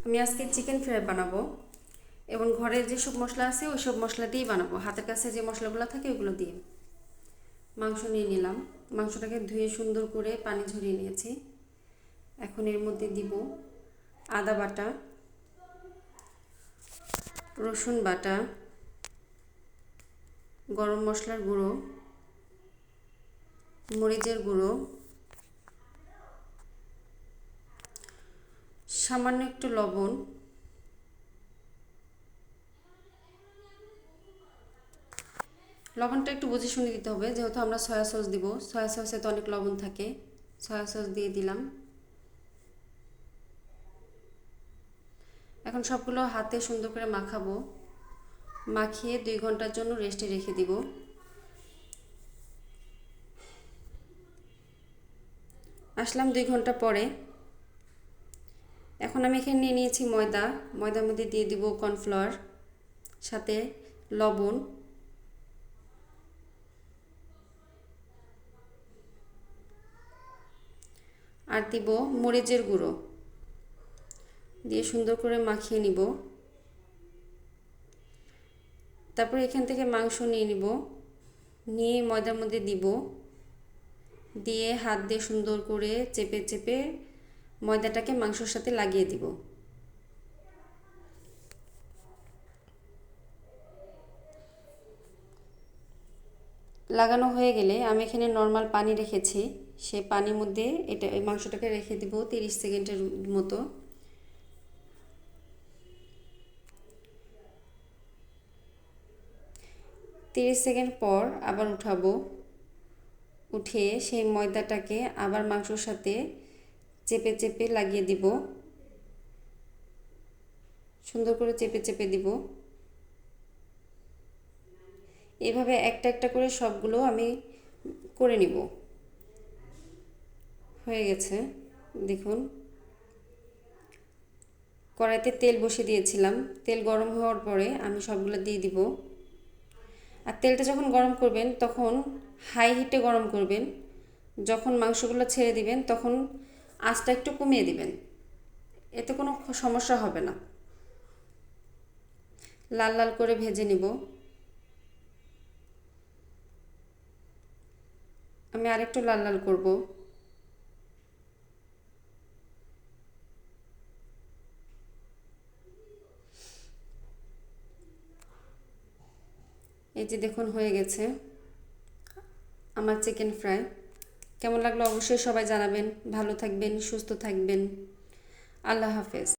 আমি আজকে chicken fry বানাবো এবং ঘরের যেসব মশলা আছে ওই সব মশলা দিয়েই বানাবো। হাতের কাছে যে মশলাগুলো থাকে ওগুলো দিয়ে। মাংস নিয়ে নিলাম, মাংসটাকে ধুয়ে সুন্দর করে পানি ঝরিয়ে নিয়েছি। এখন এর মধ্যে দিব আদা বাটা, রসুন বাটা, গরম মশলার গুঁড়ো, মরিচের গুঁড়ো, সামান্য একটু লবণ, লবণটা একটু বুঝে শুনে দিতে হবে যেহেতু আমরা সয়া সস দিব। সয়া সসে তো অনেক লবণ থাকে। সয়া সস দিয়ে দিলাম। এখন সবগুলো হাতে সুন্দর করে মাখাবো। মাখিয়ে 2 ঘন্টার জন্য রেস্টে রেখে দিব। আসলাম 2 ঘন্টা পরে। এখন আমি এখানে নিয়ে নিয়েছি ময়দা। ময়দার মধ্যে দিয়ে দিব কর্নফ্লাওয়ার, সাথে লবণ, আর দিব মরিচের গুঁড়ো, দিয়ে সুন্দর করে মাখিয়ে নিব। তারপর এখান থেকে মাংস নিয়ে নিব, নিয়ে ময়দার মধ্যে দিব, দিয়ে হাত দিয়ে সুন্দর করে চেপে চেপে ময়দাটাকে মাংসর সাথে লাগিয়ে দিব। লাগানো হয়ে গেলে আমি এখানে নর্মাল পানি রেখেছি, সেই পানির মধ্যে এই মাংসটাকে রেখে দিব 30 সেকেন্ডের মতো। তিরিশ সেকেন্ড পর আবার উঠাবো। উঠিয়ে সেই ময়দাটাকে আবার মাংসর সাথে চেপে চেপে লাগিয়ে দিব, সুন্দর করে চেপে চেপে দিব। এভাবে একটা একটা করে সবগুলো আমি করে নিব। হয়ে গেছে, দেখুন। কড়াইতে তেল বসিয়ে দিয়েছিলাম, তেল গরম হওয়ার পরে আমি সবগুলো দিয়ে দিব। আর তেলটা যখন গরম করবেন তখন হাই হিটে গরম করবেন। যখন মাংসগুলো ছেড়ে দিবেন তখন আঁচটা একটু কমিয়ে দিবেন, এতে কোনো সমস্যা হবে না। লাল লাল করে ভেজে নিব। আমি আরেকটু লাল লাল করব। এই যে দেখুন হয়ে গেছে আমার চিকেন ফ্রাই। কেমন লাগলো অবশ্যই সবাই জানাবেন। ভালো থাকবেন, সুস্থ থাকবেন। আল্লাহ হাফেজ।